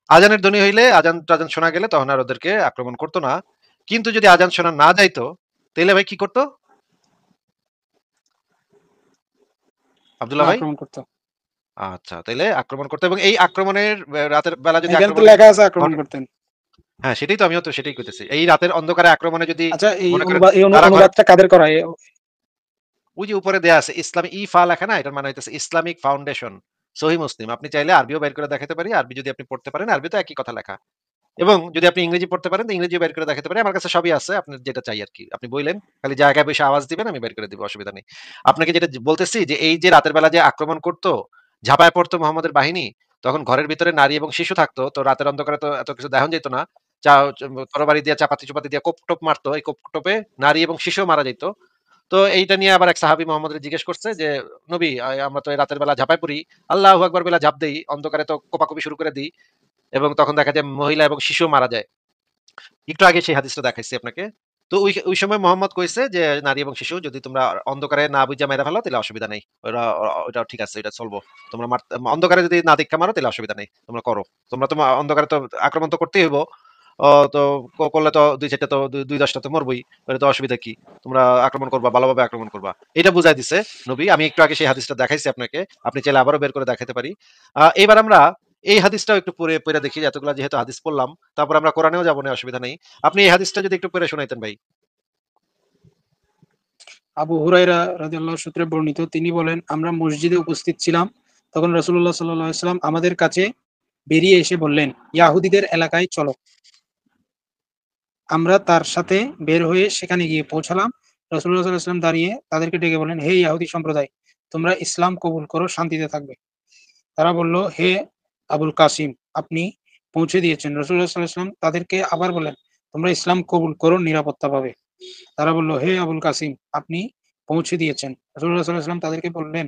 Speaker 1: আজানের ধ্বনি হইলে, আজান-টাজান শোনা গেলে তখন আর ওদেরকে আক্রমণ করতো না। কিন্তু যদি আজান শোনা না যাইতো, তাইলে ভাই কি করতো? আব্দুল্লাহ ভাই?
Speaker 2: আক্রমণ করত।
Speaker 1: আচ্ছা, তাইলে আক্রমণ করতো এবং এই আক্রমণের রাতের বেলা যদি
Speaker 2: এখানে তো
Speaker 1: আক্রমণের
Speaker 2: লেখা আছে আক্রমণ
Speaker 1: ঘটে,
Speaker 2: করতেন।
Speaker 1: হ্যাঁ, সেটাই তো, আমিও তো সেটাই কইতেছি। এই রাতের অন্ধকারে আক্রমণে যদি
Speaker 2: আচ্ছা, এই
Speaker 1: মনে করেন
Speaker 2: অনুবাদ এই
Speaker 1: তারা ঘরে,
Speaker 2: অনুবাদটা কাদের করা?
Speaker 1: ওই যে উপরে দেয়া আছে ইসলামী ফা লেখা না, এটার মানে হইতেছে ইসলামিক ফাউন্ডেশন, সহিহ মুসলিম। আপনি চাইলে আরবিও বের করে দেখাতে পারি। আরবি যদি আপনি পড়তে পারেন, আরবি তো একই কথা লেখা। এবং যদি আপনি ইংরেজি পড়তে পারেন, তো ইংরেজিও বের করে দেখাতে পারি। আমার কাছে সবই আছে। আপনার যেটা চাই আরকি। আপনি বইলেন, খালি জায়গায় বসে আওয়াজ দিবেন, আমি বের করে দিব। অসুবিধা নেই। আপনাকে যেটা বলতেছি যে এই যে রাতের বেলা যে আক্রমণ করতো, ঝাঁপায় পড়তো মুহাম্মদের বাহিনী, তখন ঘরের ভিতরে নারী এবং শিশু থাকতো। তো রাতের অন্ধকারে তো এত কিছু দেখান যেত না। চা তরবারি দিয়ে, চাপাতি-চুপাতি দিয়ে কোপ-টোপ মারতো। এই কোপ-টোপে নারী এবং শিশুও মারা যাইত। তো এইটা নিয়ে আবার এক সাহাবী মুহাম্মদরে জিজ্ঞেস করছে যে, "নবী, আমরা তো এই রাতের বেলা ঝাঁপায় পড়ি। আল্লাহু আকবার বইলা ঝাঁপ দেই। অন্ধকারে তো কোপাকুপি শুরু করে দিই। এবং তখন দেখা যায় মহিলা এবং শিশুও মারা যায়।" একটু আগে সেই হাদিসটা দেখাইছি আপনাকে। তো ওই সময় মোহাম্মদ কইছে যে, "নারী এবং শিশু যদি তোমরা অন্ধকারে না বুইঝা মাইরা ফেলো তাইলে অসুবিধা নাই। ওটা ঠিক আছে, এটা চলবো। তোমরা অন্ধকারে যদি না দেইখা মারো তাইলে অসুবিধা নাই। তোমরা করো। তোমরা অন্ধকারে তো আক্রমণ তো করতেই হইব। তো করলে তো ২-৪ টা তো ২-১০ টা তো মরবই। এটা তো অসুবিধা কি? তোমরা আক্রমণ করবা, ভালোভাবে আক্রমণ করবা।" এটা বুঝায় দিছে নবী। আমি একটু আগে সেই হাদিসটা দেখাইছি আপনাকে। আপনি চাইলে আবারও বের করে দেখাইতে পারি। এইবার আমরা এই হাদিসটাও একটু পইড়া দেখি। এতগুলা যেহেতু হাদিস পড়লাম, তারপর আমরা কোরআনেও যাবো না, অসুবিধা নেই। আপনি এই হাদিসটা যদি একটু পড়ে শোনাইতেন ভাই।
Speaker 2: আবু হুরায়রা রাদিয়াল্লাহু সূত্রে বর্ণিত, তিনি বলেন, আমরা মসজিদে উপস্থিত ছিলাম। তখন রাসূলুল্লাহ সাল্লাল্লাহু আলাইহি ওয়াসাল্লাম আমাদের কাছে বেরিয়ে এসে বললেন, ইয়াহুদীদের এলাকায় চলো। আমরা তার সাথে বের হয়ে সেখানে গিয়ে পৌঁছালাম। রাসূলুল্লাহ সাল্লাল্লাহু আলাইহি ওয়াসাল্লাম দাঁড়িয়ে তাদেরকে ডেকে বললেন, হে ইয়াহুদী সম্প্রদায়, তোমরা ইসলাম কবুল করো, শান্তিতে থাকবে। তারা বলল, হে আবুল কাসিম, আপনি পৌঁছে দিয়েছেন। রাসূলুল্লাহ সাল্লাল্লাহু আলাইহি ওয়াসাল্লাম তাদেরকে আবার বললেন, তোমরা ইসলাম কবুল করো, নিরাপত্তা পাবে। তারা বলল, হে আবুল কাসিম, আপনি পৌঁছে দিয়েছেন। রাসূলুল্লাহ সাল্লাল্লাহু আলাইহি ওয়াসাল্লাম তাদেরকে বললেন,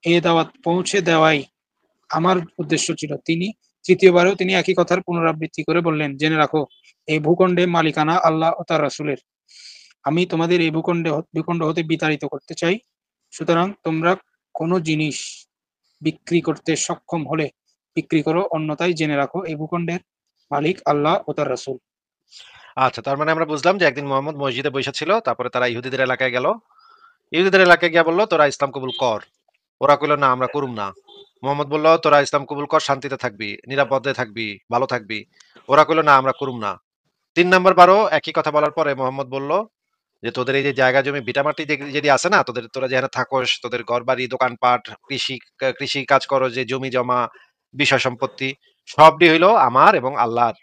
Speaker 2: এ দাওয়াত পৌঁছে দেওয়াই আমার উদ্দেশ্য ছিল। তৃতীয়বারেও তিনি একই কথার পুনরাবৃত্তি করে বললেন, জেনে রাখো, এই ভূখণ্ডে মালিকানা আল্লাহ ও তার রাসূলের। আমি তোমাদের এই ভূখণ্ড হতে বিতাড়িত করতে চাই। সুতরাং তোমরা কোনো জিনিস বিক্রি করতে সক্ষম হলে বিক্রি করো, অন্যথায় জেনে রাখো এই ভূখণ্ডের মালিক আল্লাহ ও তার রাসূল।
Speaker 1: আচ্ছা, তার মানে আমরা বুঝলাম যে একদিন মুহাম্মদ মসজিদে বইসা ছিল। তারপরে তারা ইহুদীদের এলাকায় গেল। ইহুদীদের এলাকায় গিয়া বলল, "তোরা ইসলাম কবুল কর।" ওরা কইল, "না, আমরা করুম না।" মুহাম্মদ বলল, "তোরা ইসলাম কবুল কর, শান্তিতে থাকবি, নিরাপদে থাকবি, ভালো থাকবি।" ওরা কইল, "না, আমরা করুম না।" ৩ নাম্বার বারও একই কথা বলার পরে মুহাম্মদ বলল যে, "তোদের এই যে জায়গা জমি ভিটামাটি যেদি আছে না, তোরা যেখানে থাকস, তোদের ঘরবাড়ি, দোকানপাট, কৃষি কাজ করো, যে জমি জমা, বিষয় সম্পত্তি, সবটি হইল আমার এবং আল্লাহর।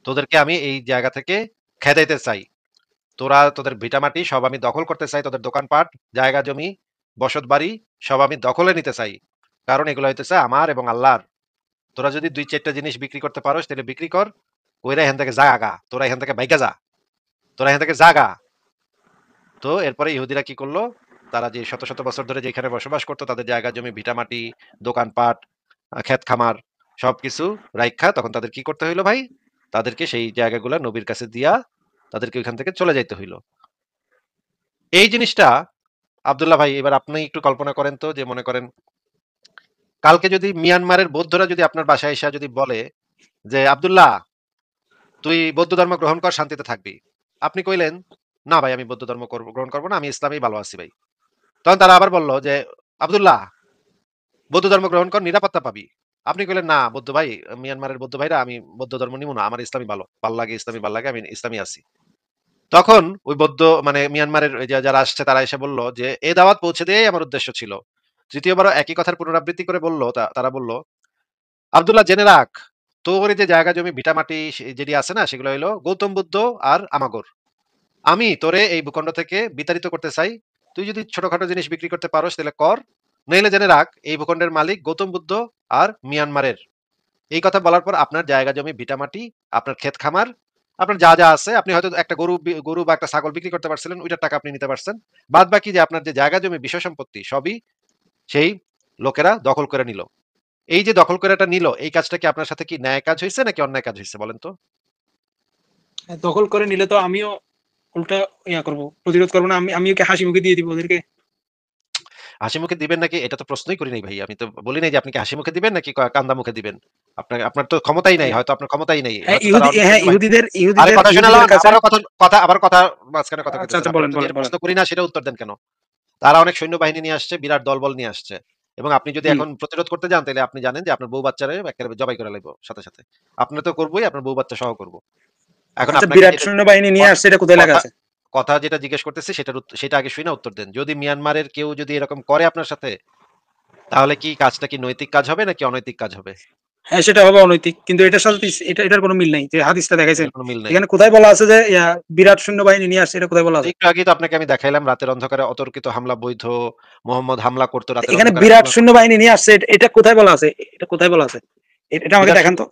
Speaker 1: তোদেরকে আমি এই জায়গা থেকে খেদাইতে চাই। তোদের ভিটামাটি সব আমি দখল করতে চাই। তোদের দোকানপাট, জায়গা জমি, বসতবাড়ি সব আমি দখলে নিতে চাই। কারণ এগুলো হইতেছে আমার এবং আল্লাহর। তোরা যদি ২-৪ টা জিনিস বিক্রি করতে পারোস তাহলে বিক্রি কর। কইরা এখান থেকে যা আগা। তোরা এখান থেকে ভাইগা যা। তোরা এখান থেকে জাগা।" তো এরপরে ইহুদিরা কি করলো? তারা যে শত, শত বছর ধরে যেখানে বসবাস করত, তাদের জায়গা জমি, ভিটামাটি, দোকানপাট, ক্ষেত খামার সবকিছু রাইখা তখন তাদের কি করতে হইল ভাই? তাদেরকে সেই জায়গাগুলা নবীর কাছে দিয়া তাদেরকে ওইখান থেকে চলে যাইতে হইল। এই জিনিসটা আব্দুল্লাহ ভাই, এবার আপনি একটু কল্পনা করেন তো, যে মনে করেন কালকে যদি মিয়ানমারের বৌদ্ধরা যদি আপনার বাসায় এসে যদি বলে যে, "আব্দুল্লাহ, তুই বৌদ্ধ ধর্ম গ্রহণ কর, শান্তিতে থাকবি।" আপনি কইলেন, "না ভাই, আমি বৌদ্ধ ধর্ম গ্রহণ করব না। আমি ইসলামেই ভালো আছি ভাই।" তখন তারা আবার বলল যে, আব্দুল্লাহ বৌদ্ধ ধর্ম গ্রহণ কর, নিরাপত্তা পাবি। আপনি কইলেন, না বৌদ্ধ ভাই, মিয়ানমারের বৌদ্ধ ভাইরা, আমি বৌদ্ধ ধর্ম নিব না, আমার ইসলামী ভাল লাগে, ইসলামী ভাল লাগে, আমি ইসলামী আছি। তখন ওই বৌদ্ধ মানে মিয়ানমারের ওই যারা আসছে তারা এসে বলল যে, এই দাওয়াত পৌঁছে দেয়াই আমার উদ্দেশ্য ছিল। তৃতীয়বারও একই কথার পুনরাবৃত্তি করে বলল, তারা বলল, আব্দুল্লাহ জেনে রাখ, তোর এই যে জায়গা জমি ভিটামাটি যেটি আছে না, সেগুলো হইলো গৌতম বুদ্ধ আর আমাগর। আমি তোরে এই ভূখণ্ড থেকে বিতাড়িত করতে চাই। তুই যদি ছোটখাটো জিনিস বিক্রি করতে পারোস তাহলে কর, নইলে জেনে রাখ এই ভূখণ্ডের মালিক গৌতম বুদ্ধ আর মিয়ানমারের। এই কথা বলার পর আপনার জায়গা জমি ভিটামাটি, আপনার ক্ষেত খামার, আপনার যা যা আছে, আপনি হয়তো একটা গরু বা একটা ছাগল বিক্রি করতে পারছিলেন, ওইটার টাকা আপনি নিতে পারছেন। বাদ বাকি যে আপনার যে জায়গা জমি বিষয় সম্পত্তি সবই সেই লোকেরা দখল করে নিল। এই যে দখল করে এটা নিল, এই কাজটা কি আপনার সাথে কি ন্যায় কাজ হয়েছে নাকি অন্যায় কাজ হয়েছে বলেন তো?
Speaker 2: দখল করে নিলে তো আমিও উল্টা করবো, প্রতিরোধ করবো না? আমি ওকে হাসি মুখে দিয়ে দিব ওদেরকে।
Speaker 1: হাসি মুখে দিবেন নাকি এটা তো প্রশ্নই করি নাই ভাই। আমি তো বলি নাই যে আপনি কি হাসি মুখে দিবেন নাকি কান্দা মুখে দিবেন। আপনার তো ক্ষমতাই নাই, হয়তো আপনার ক্ষমতাই নেই, হয়তো তারা অনেক সৈন্যবাহিনী।
Speaker 2: ইহুদিদের
Speaker 1: আরে কথা শুনে
Speaker 2: ইহুদিদের কাছে।
Speaker 1: আবার কথা মাঝখানে কথা
Speaker 2: আচ্ছা
Speaker 1: কইতেছেন।
Speaker 2: আচ্ছা,
Speaker 1: আপনারা
Speaker 2: বলেন
Speaker 1: তো
Speaker 2: বলেন
Speaker 1: যেটা
Speaker 2: বলেন।
Speaker 1: প্রশ্ন করি না সেটা উত্তর দেন কেন? তারা অনেক সৈন্যবাহিনী নিয়ে আসছে, বিরাট দলবল নিয়ে আসছে, এবং আপনি যদি
Speaker 2: জি।
Speaker 1: এখন প্রতিরোধ করতে যান তাহলে আপনি জানেন যে আপনার বউ বাচ্চারে একেবারে জবাই করে লাগবে সাথে সাথে। আপনি তো করবোই, আপনার বউ বাচ্চা সহ করব। এখন
Speaker 2: আচ্ছা,
Speaker 1: আপনাকে
Speaker 2: বিরাট
Speaker 1: যেটা
Speaker 2: সৈন্যবাহিনী নিয়ে আসছে, এটা কোথায় লেখা
Speaker 1: কথা
Speaker 2: আছে?
Speaker 1: কথা যেটা জিজ্ঞেস করতেছি সেটা আগে শুনে উত্তর দেন। যদি মিয়ানমারের কেউ যদি এরকম করে আপনার সাথে, তাহলে কি কাজটা কি নৈতিক কাজ হবে নাকি অনৈতিক কাজ হবে?
Speaker 2: হ্যাঁ, সেটা হবে অনৈতিক, কিন্তু এটার সাথে এটার কোনো মিল নাই যে হাদিসটা দেখাইছেন।
Speaker 1: এটার কোনো মিল নাই।
Speaker 2: এখানে কোথায় বলা আছে যে বিরাট সৈন্যবাহিনী নিয়ে আসছে? এটা কোথায় বলা আছে?
Speaker 1: একটু আগেই তো আপনাকে আমি দেখাইলাম, রাতের অন্ধকারে অতর্কিত হামলা বৈধ। মোহাম্মদ হামলা করতো রাতের
Speaker 2: এখানে
Speaker 1: অন্ধকারে
Speaker 2: বিরাট
Speaker 1: হামলা করতো।
Speaker 2: সৈন্যবাহিনী নিয়ে আসছে, এটা কোথায় বলা আছে? এটা কোথায় বলা আছে? এটা আমাকে
Speaker 1: বিরাট
Speaker 2: দেখান
Speaker 1: সৈন্য
Speaker 2: তো,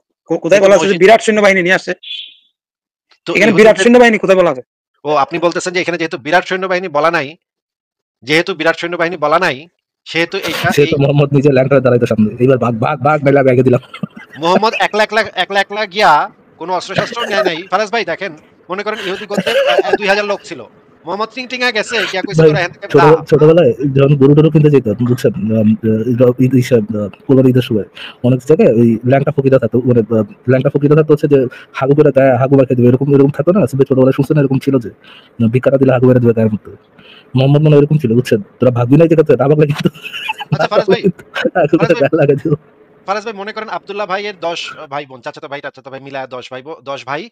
Speaker 2: কোথায়
Speaker 1: এই তো
Speaker 2: বলা আছে যে
Speaker 1: মসজিদ।
Speaker 2: বিরাট সৈন্যবাহিনী নিয়ে আসছে?
Speaker 1: তো
Speaker 2: এখানে বিরাট
Speaker 1: ইহুদিদের
Speaker 2: সৈন্যবাহিনী কোথায় বলা আছে?
Speaker 1: ও আপনি বলতেছেন যে এখানে যেহেতু বিরাট সৈন্যবাহিনী বলা নাই, যেহেতু বিরাট সৈন্যবাহিনী বলা নাই, সেহেতু এইটা
Speaker 3: সে
Speaker 1: এই
Speaker 3: তো মোহাম্মদ নিজে ল্যান্ডারে দাঁড়াইতো সামনে, এইবার ভাগ ভাগ ভাগ মেলা ব্যাগে দিলাম।
Speaker 1: মোহাম্মদ একলা একলা গিয়া কোনো অস্ত্র-শস্ত্র নেয় নাই। ফারাজ ভাই দেখেন, মনে করেন ইহুদি গোত্রের ২,০০০ লোক ছিল। মোহাম্মদ টিংটিঙা গেছে, গিয়া কইছে
Speaker 3: ভাই
Speaker 1: তোরা এখান থেকে যা।
Speaker 3: ছোটবেলায় যখন গরু টরু কিনতে যেতাম, বুঝছেন, কোরবানির ঈদের সময় অনেক জায়গায় ওই ল্যাংটা ফকিরা থাকতো, মানে ল্যাংটা ফকিরা থাকতো হচ্ছে যে হাগু করে গায়ে হাগু মাখিয়ে দেবে, এরকম এরকম থাকতো না? আসলে ছোটবেলায় শুনছেন এরকম ছিল যে ভিক্ষাটা দিলে হাগু মেরে দেবে গায়ের মধ্যে। মোহাম্মদ মানে এরকম ছিল, বুঝছেন, তোরা ভাববি না যে না ভাবলে কিন্তু
Speaker 1: আচ্ছা ফারাজ ভাই,
Speaker 3: হাগু
Speaker 1: ফারাজ
Speaker 3: করে
Speaker 1: ভাই,
Speaker 3: গায়ে লাগাই দিল।
Speaker 1: ফারাজ ভাই মনে করেন আব্দুল্লাহ ভাইয়ের ১০ ভাই বোন, চাচাতো ভাই টাচাতো ভাই মিলায় ১০ ভাই।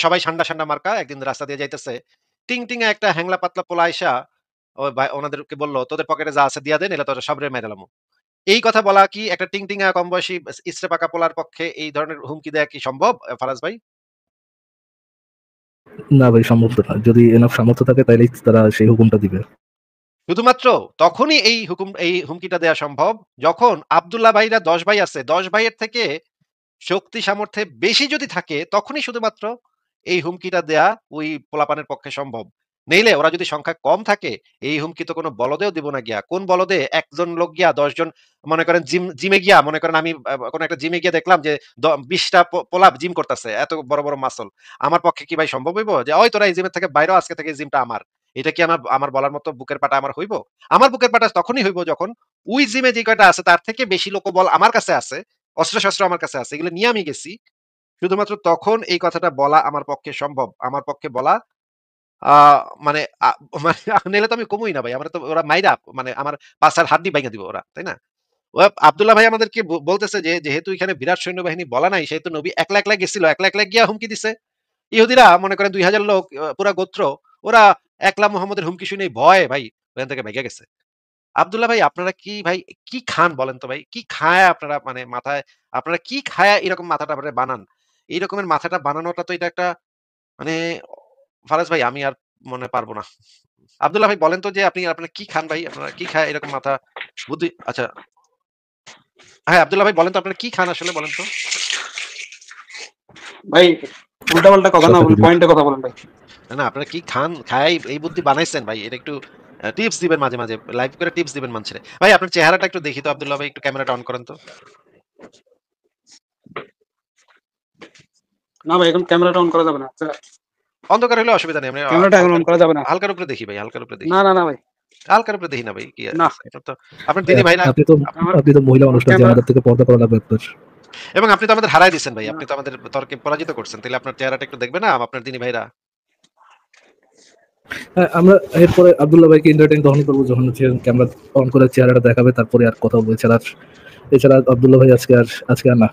Speaker 1: সবাই সান্ডা মার্কা একদিন রাস্তা দিয়ে যাইতেছে। টিংটিঙা একটা হ্যাংলা পাতলা পোলা আইসা ওই ভাই ওনাদেরকে বলল, তোদের পকেটে যা আছে দিয়া দেন, এলা তোরা সবরে মেরে দিলাম। এই কথা বলা কি একটা টিংটিঙা কম বয়সী ইসরে পাকা পোলার পক্ষে এই ধরনের হুমকি দেয়া কি সম্ভব ফারাজ ভাই?
Speaker 3: না ভাই, সম্ভব তো না। যদি এনাফ সামর্থ্য থাকে তাইলেই তারা সেই হুকুমটা দিবে।
Speaker 1: শুধুমাত্র তখনই এই হুমকিটা দেয়া সম্ভব যখন আব্দুল্লাহ ভাইরা ১০ ভাই আছে, ১০ ভাইয়ের থেকে শক্তি সামর্থ্যে বেশি যদি থাকে, তখনই শুধুমাত্র এই হুমকিটা দেয়া ওই পোলাপানের পক্ষে সম্ভব। নইলে ওরা যদি সংখ্যা কম থাকে, এই হুমকি তো কোনো বলদেও দিব না গিয়া। কোন বলদে একজন লোক গিয়া ১০ জন, মনে করেন জিমে গিয়া, মনে করেন আমি কোনো একটা জিমে গিয়ে দেখলাম যে ২০ টা পোলা জিম করতেছে, এত বড় বড় মাসল। আমার পক্ষে কি ভাই সম্ভব হইব যে ওই তোরা এই জিমের থেকে বাইরে, আজকে থেকে এই জিমটা আমার? এটা কি আমার আমার বলার মতো বুকের পাটা আমার হইব? আমার বুকের পাটা তখনই হইব যখন ওই জিমে যে কয়টা আছে তার থেকে বেশি লোকবল আমার কাছে আছে, অস্ত্র-শস্ত্র আমার কাছে আছে, এগুলো নিয়ে আমি গেছি। শুধুমাত্র তখন এই কথাটা বলা আমার পক্ষে সম্ভব। আমার পক্ষে বলা আ মানে মানে নাইলে তো আমি কমুই না ভাই। আমারে তো ওরা মাইরা মানে আমার পাছার হাড্ডি ভাইঙা দিবে ওরা, তাই না? আব্দুল্লাহ ভাই আমাদেরকে বলতেছে যে যেহেতু এখানে বিরাট সৈন্যবাহিনী বলা নাই, সেহেতু নবী একলা গেছিল। একলা গিয়া হুমকি দিছে। ইহুদিরা মনে করেন ২,০০০ লোক, পুরা গোত্র, ওরা একলা মুহাম্মদের হুমকি শুনেই ভয়ে ভাই ওখান থেকে ভাইগা গেছে। আব্দুল্লাহ ভাই আপনারা কি ভাই কি খান বলেন তো ভাই? কি খায়া আপনারা মানে মাথায়, আপনারা কি খায়া এরকম মাথাটা আপনারা বানান? এই রকমের মাথাটা বানানোটা তো এটা একটা মানে ফারাজ ভাই আমি আর মনে পারব না। আব্দুল্লাহ ভাই বলেন তো যে আপনারা কি খান ভাই? আপনারা কি খায় এরকম মাথা বুদ্ধি আচ্ছা, হ্যাঁ, আব্দুল্লাহ ভাই বলেন তো আপনারা কি খান আসলে বলেন তো?
Speaker 2: ভাই উল্টা পাল্টা কথা না
Speaker 3: শসা
Speaker 2: বলে
Speaker 3: খেজুর।
Speaker 2: পয়েন্টে কথা বলেন ভাই।
Speaker 1: না আপনারা কি খান, খায় এই বুদ্ধি বানাইছেন ভাই। এটা একটু টিপস দিবেন মাঝে লাইভ করে টিপস দিবেন মানুষরে। ভাই আপনার চেহারাটা একটু দেখি তো আব্দুল্লাহ ভাই, একটু ক্যামেরাটা অন করেন তো।
Speaker 2: না ভাই, এখন ক্যামেরাটা অন করা যাবে না। আচ্ছা,
Speaker 1: অন্ধকার হলে অসুবিধা নেই। আমি
Speaker 2: ক্যামেরাটা এখন
Speaker 1: হালকার
Speaker 2: অন করা
Speaker 1: উপরে
Speaker 2: যাবে না।
Speaker 1: হালকার উপরে দেখি ভাই, হালকার উপরে দেখি।
Speaker 2: না না না ভাই,
Speaker 1: হালকার উপরে দেখি না ভাই। কি
Speaker 2: না।
Speaker 1: আপনার তো আপনার দিনী ভাই না।
Speaker 3: আপনি তো
Speaker 2: আমার
Speaker 3: আপনি তো মহিলা মানুষ না যে
Speaker 2: ক্যামেরা,
Speaker 3: আমাদের থেকে পর্দা করা লাগবে আপনার।
Speaker 1: এবং আপনি তো আমাদের হারায় দিচ্ছেন ভাই।
Speaker 2: না
Speaker 1: আপনি তো আমাদের তর্কে পরাজিত করছেন। তাহলে আপনার চেহারাটা একটু দেখবে না আপনার দিনী ভাইরা?
Speaker 3: হ্যাঁ, আমরা এরপরে আব্দুল্লাহ ভাইকে এন্টারটেইন তখন করবো যখন হচ্ছে ক্যামেরা অন করে চেহারাটা দেখাবে, তারপরে আর কথা বলবো। এছাড়া আব্দুল্লাহ ভাই আজকে আর না।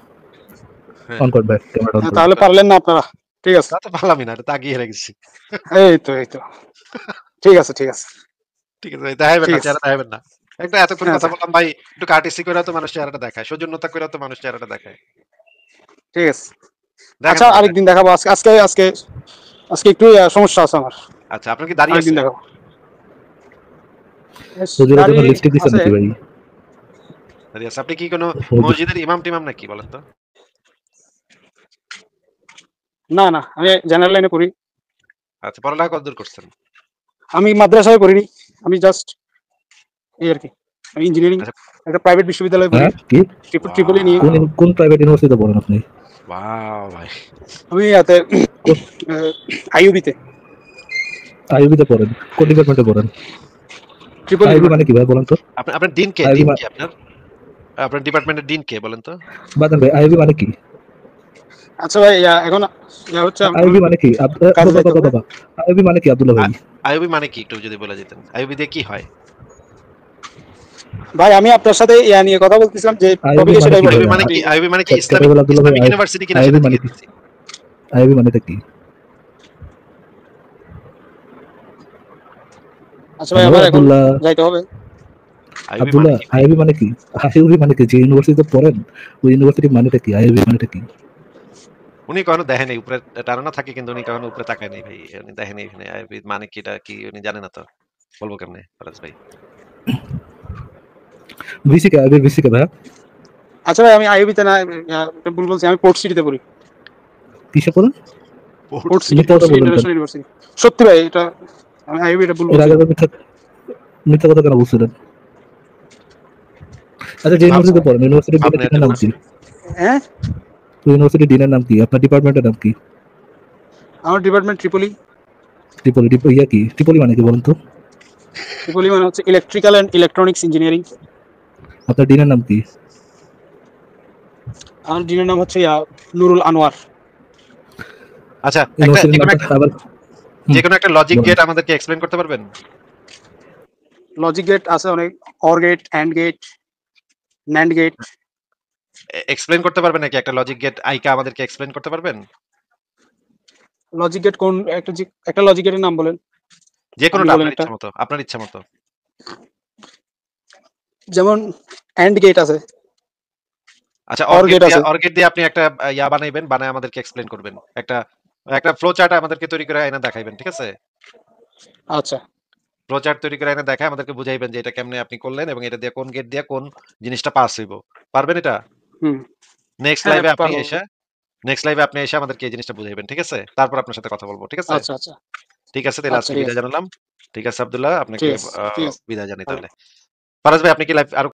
Speaker 1: হ্যাঁ,
Speaker 3: অন করবে ক্যামেরা অন করবে।
Speaker 4: তাহলে পারলেন না আপনারা? ঠিক আছে,
Speaker 1: তা তো পারলামই না, এটা তাগিয়ে রেখেছি।
Speaker 4: এই তো ঠিক আছে
Speaker 1: ঠিক আছে ভাই, দেখাইবেন
Speaker 4: ঠিক
Speaker 1: না,
Speaker 4: আছে।
Speaker 1: চেহারা দেখাইবেন না। একটা এতক্ষণ
Speaker 4: হ্যাঁ,
Speaker 1: কথা বললাম ভাই, একটু কার্টেসি করে তো মানুষ চেহারাটা দেখায়, সৌজন্যতা করে তো মানুষ চেহারাটা দেখায়।
Speaker 4: ঠিক আছে।
Speaker 1: দেখেন
Speaker 4: আচ্ছা,
Speaker 1: ভাই,
Speaker 4: আরেকদিন দেখাবো। আজকে একটু সমস্যা আছে আমার।
Speaker 1: আচ্ছা আপনার কি দাঁড়িয়ে
Speaker 4: আরেকদিন
Speaker 1: আছে?
Speaker 4: দেখাবো।
Speaker 3: হুজুরের জন্য
Speaker 4: গাড়ি
Speaker 3: লিপস্টিক দিছেন
Speaker 4: আছে।
Speaker 3: নাকি ভাই?
Speaker 1: দাঁড়িয়ে আছে। আপনি কি কোনো
Speaker 3: হুজুর-
Speaker 1: মসজিদের ইমাম টিমাম নাকি বলেন তো?
Speaker 4: না, আমি জেনারেল লাইনে পড়ি।
Speaker 1: আচ্ছা, পড়ালেখা কতদূর করছেন?
Speaker 4: আমি মাদ্রাসায় পড়িনি, আমি জাস্ট এই আর কি। আমি ইঞ্জিনিয়ারিং
Speaker 1: আচ্ছা।
Speaker 4: একটা প্রাইভেট বিশ্ববিদ্যালয়ে পড়ি,
Speaker 3: হ্যাঁ কি
Speaker 4: ট্রিপল নিয়ে।
Speaker 3: কোন প্রাইভেট ইউনিভার্সিটিতে পড়েন আপনি?
Speaker 1: ওয়াও ভাই,
Speaker 4: আমি ইয়াতে আইইউবিতে
Speaker 3: আইইউবিতে পড়েন? কোন ডিপার্টমেন্টে পড়েন?
Speaker 4: ট্রিপল
Speaker 3: আইইউবি মানে কি ভাই বলেন তো?
Speaker 1: আপনার ডিন কে?
Speaker 3: আইবি
Speaker 1: ডিন
Speaker 3: মা-
Speaker 1: কি আপনার ডিপার্টমেন্টের ডিন কে বলেন তো?
Speaker 3: বাদান ভাই, আইইউবি মানে কি?
Speaker 4: আচ্ছা ভাই, এখন হচ্ছে
Speaker 3: আইইউবি মানে কি?
Speaker 4: কাজে যাইতে হবে।
Speaker 3: বাবা, আইইউবি মানে কি আব্দুল্লাহ ভাই?
Speaker 1: আইওবি মানে কি একটু যদি বলে দিতেন, আইওবি দিয়ে কি হয়?
Speaker 4: ভাই আমি আপনার সাথে ইয়া নিয়ে কথা বলতেছিলাম যে
Speaker 3: আইবি
Speaker 4: টপিকে
Speaker 3: মানে
Speaker 4: সেটাই
Speaker 3: কি?
Speaker 4: বলে।
Speaker 1: আইওবি মানে কি
Speaker 3: ক্যাটাগরি আব্দুল্লাহ ভাই,
Speaker 1: ইসলামিক ইউনিভার্সিটি কিনা সেটা
Speaker 3: আইইবি মানে
Speaker 1: জিজ্ঞেস
Speaker 3: কি?
Speaker 1: করছি।
Speaker 3: আইইবি মানে কি?
Speaker 4: আচ্ছা ভাই, আমার এখন
Speaker 3: আব্দুল্লাহ
Speaker 4: যাইতে হবে।
Speaker 1: আইওবি মানে
Speaker 3: আব্দুল্লাহ,
Speaker 1: কি?
Speaker 3: আইইবি মানে কি? আইইবি মানে কি? যে ইউনিভার্সিটিতে পড়েন ওই ইউনিভার্সিটির মানেটা কি? আইইবি মানেটা কি?
Speaker 1: উনি কখনো দেখেন নাই, উপরে টানানো থাকে কিন্তু উনি কখনো উপরে তাকায় নাই ভাই, উনি দেখেন নাই এখানে আইওবি মানে কিটা কি উনি জানে না, তো বলবো কেমনে ফরাজ ভাই?
Speaker 3: ভিসি কে? আইইবির ভিসি কে ভাই?
Speaker 4: আচ্ছা ভাই, আমি আইইউবিতে না, ভুল বলছি, আমি পোর্ট সিটিতে পড়ি।
Speaker 3: কিসে পড়েন?
Speaker 4: পোর্ট সিটি
Speaker 3: মিথ্যা কথা বলবেন কেন?
Speaker 4: International university. সত্যি ভাই, এটা আমি আইইউবিটা ভুল
Speaker 3: এর
Speaker 4: বলছি।
Speaker 3: আগে তো মিথ্যা কথা কেন বলছিলেন? আচ্ছা, যে ইউনিভার্সিটিতে পড়েন ইউনিভার্সিটির ডিনের নাম কি?
Speaker 4: হ্যাঁ,
Speaker 3: ইউনিভার্সিটির ডিনের নাম কি? আপনার ডিপার্টমেন্টের নাম কি?
Speaker 4: আমার ডিপার্টমেন্ট ট্রিপলি
Speaker 3: ট্রিপলি মানে কি বলেন তো?
Speaker 4: মানে হচ্ছে ইলেকট্রিক্যাল এন্ড ইলেকট্রনিক্স ইঞ্জিনিয়ারিং।
Speaker 3: আপনার ডিনের নাম কি?
Speaker 4: আমার ডিনের নাম হচ্ছে নুরুল আনোয়ার।
Speaker 1: আচ্ছা,
Speaker 3: ইউনিভার্সিটির নামটা আবার
Speaker 1: যে কোনো একটা লজিক
Speaker 3: বলেন।
Speaker 1: গেট আমাদেরকে এক্সপ্লেইন করতে পারবেন?
Speaker 4: লজিক গেট আছে অনেক, OR gate, and gate, NAND gate.
Speaker 1: Explain করতে পারবেন নাকি একটা লজিক গেট আইকা আমাদেরকে এক্সপ্লেইন করতে পারবেন?
Speaker 4: লজিক গেট কোন একটা লজিক গেটের নাম বলেন।
Speaker 1: যে কোনোটা
Speaker 4: আপনি বলেন
Speaker 1: আপনার
Speaker 4: একটা।
Speaker 1: ইচ্ছা মতো, আপনার ইচ্ছা মতো।
Speaker 4: যেমন অ্যান্ড গেট আছে,
Speaker 1: আচ্ছা,
Speaker 4: OR gate আছে।
Speaker 1: অর গেট দিয়ে আপনি একটা ইয়া বানাইবেন, বানায় আমাদেরকে এক্সপ্লেইন করবেন। একটা ফ্লো চার্ট আমাদেরকে তৈরি করে এনে দেখাইবেন, ঠিক আছে?
Speaker 4: আচ্ছা
Speaker 1: ফ্লো চার্ট তৈরি করে এনে দেখায় আমাদেরকে বুঝাইবেন যে এটা কেমনে আপনি করলেন এবং এটা দিয়ে কোন গেট দিয়ে কোন জিনিসটা পাস হইব। পারবেন এটা?
Speaker 4: হুম
Speaker 1: নেক্সট
Speaker 4: হ্যাঁ,
Speaker 1: লাইভে
Speaker 4: পারবো।
Speaker 1: আপনি এসে আমাদেরকে এই জিনিসটা বুঝাইবেন, ঠিক আছে? তারপর আপনার সাথে কথা বলবো, ঠিক আছে?
Speaker 4: আচ্ছা
Speaker 1: ঠিক আছে, তাহলে
Speaker 4: আচ্ছা,
Speaker 1: আজকে
Speaker 4: ঠিক
Speaker 1: বিদায়
Speaker 4: আছে
Speaker 1: জানালাম। ঠিক আছে আব্দুল্লাহ, আপনাকে
Speaker 4: ঠিক আছে
Speaker 1: বিদায় জানাই তাহলে। ফারাজ ভাই, আপনি কি লাইভ আরো